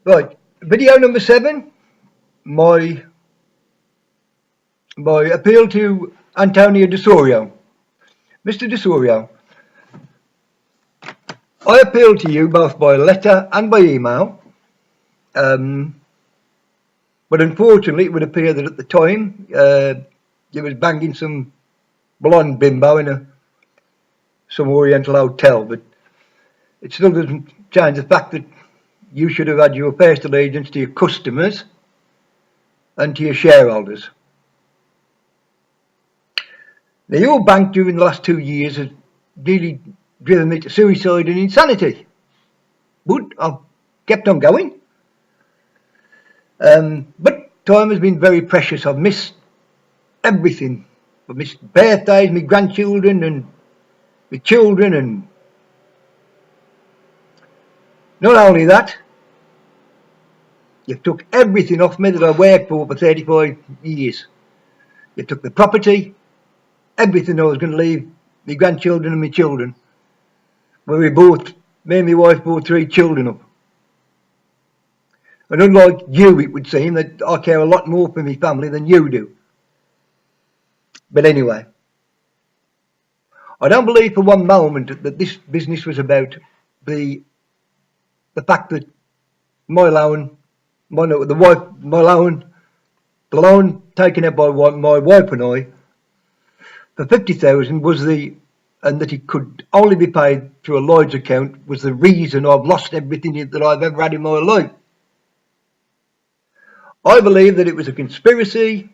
Right, video number 7. My appeal to Antonio de Sorio. Mr. de Sorio, I appeal to you both by letter and by email, but unfortunately it would appear that at the time you was banging some blonde bimbo in some Oriental hotel, but it still doesn't change the fact that you should have had your first allegiance to your customers and to your shareholders. Now, your bank during the last 2 years has really driven me to suicide and insanity. But I've kept on going. But time has been very precious. I've missed everything. I've missed birthdays, my grandchildren and my children, and not only that, you took everything off me that I worked for 35 years. You took the property, everything I was going to leave my grandchildren and my children. Where me and my wife brought 3 children up. And unlike you, it would seem that I care a lot more for my family than you do. But anyway, I don't believe for one moment that this business was about the fact that the loan taken out by my wife and I for 50,000 was and that it could only be paid through a Lloyds account was the reason I've lost everything that I've ever had in my life. I believe that it was a conspiracy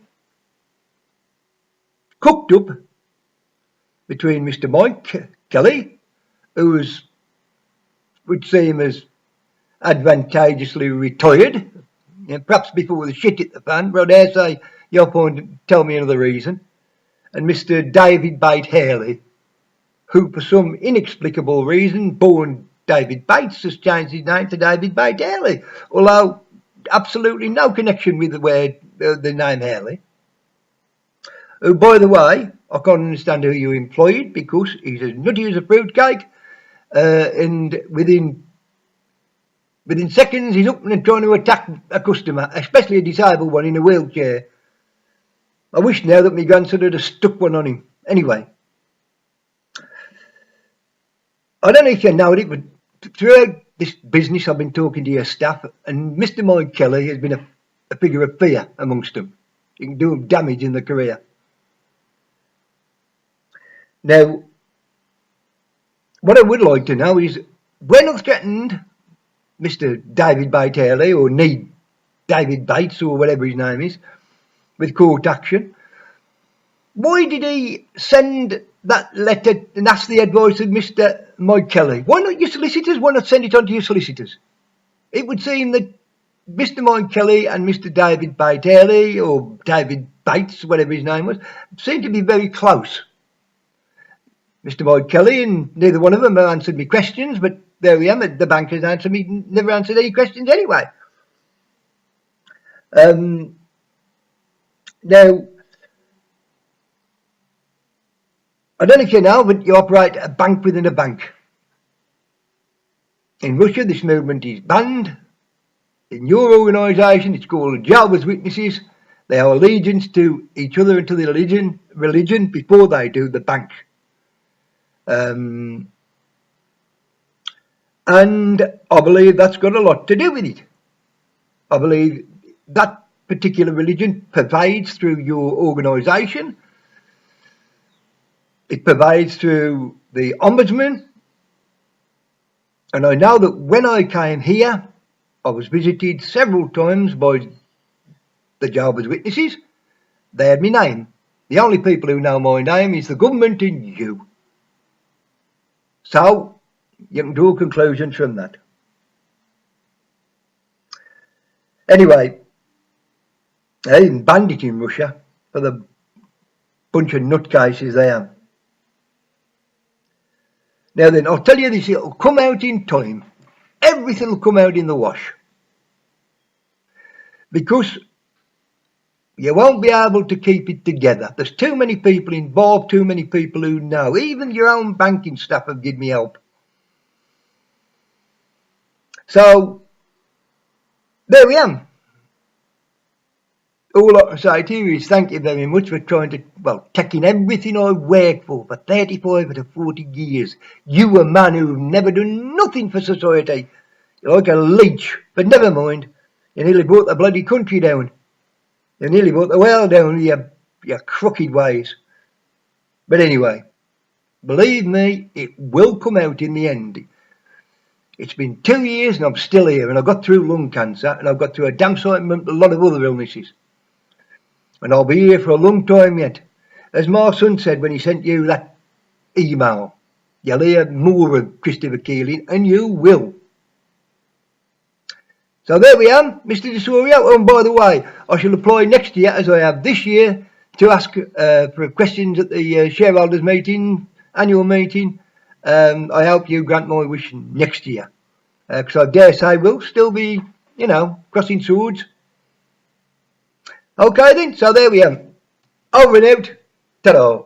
cooked up between Mr. Mike Kelly, who would seem as advantageously retired, perhaps before the shit hit the fan, but I dare say you'll tell me another reason, and Mr. David Bate Haley, who for some inexplicable reason, born David Bates, has changed his name to David Bate Haley, although absolutely no connection with the name Haley. Who, by the way, I can't understand who you employed, because he's as nutty as a fruitcake, and within seconds he's up and trying to attack a customer, especially a disabled one in a wheelchair. I wish now that my grandson had stuck one on him. Anyway, I don't know if you know it, but throughout this business I've been talking to your staff, and Mr. Mike Kelly has been a figure of fear amongst them. He can do them damage in their career. Now, what I would like to know is, when I've threatened Mr. David Bate Haley, or need David Bates, or whatever his name is, with court action, why did he send that letter and ask the advice of Mr. Mike Kelly? Why not your solicitors? Why not send it on to your solicitors? It would seem that Mr. Mike Kelly and Mr. David Bate Haley, or David Bates, whatever his name was, seem to be very close. Mr. Mike Kelly and neither one of them have answered me questions, but there we am. The bank has never answered any questions anyway. Now, I don't know if you know, but you operate a bank within a bank. In Russia, this movement is banned. In your organisation, it's called Jehovah's Witnesses. They have allegiance to each other and to the religion before they do the bank. And I believe that's got a lot to do with it. I believe that particular religion pervades through your organisation. It pervades through the Ombudsman. And I know that when I came here, I was visited several times by the Jehovah's Witnesses. They had my name. The only people who know my name is the government and you. So, you can draw conclusions from that. Anyway, they even banned it in Russia for the bunch of nutcases they are. Now then, I'll tell you this, it'll come out in time. Everything will come out in the wash. Because you won't be able to keep it together. There's too many people involved, too many people who know. Even your own banking staff have given me help. So, there we are. All I can say to you is thank you very much for trying to, well, taking everything I've worked for 35 to 40 years. You a man who've never done nothing for society. You're like a leech, but never mind. You nearly brought the bloody country down. You nearly brought the world down with your crooked ways. But anyway, believe me, it will come out in the end. It's been 2 years and I'm still here, and I've got through lung cancer, and I've got through a damn sight of a lot of other illnesses. And I'll be here for a long time yet. As my son said when he sent you that email, you'll hear more of Christopher Keeling, and you will. So there we are, Mr. De Soria. Oh, and by the way, I shall apply next year, as I have this year, to ask for questions at the shareholders meeting, annual meeting. I hope you grant my wish next year, because I dare say we'll still be, crossing swords. Okay then, so there we are. Over and out. Ta-da.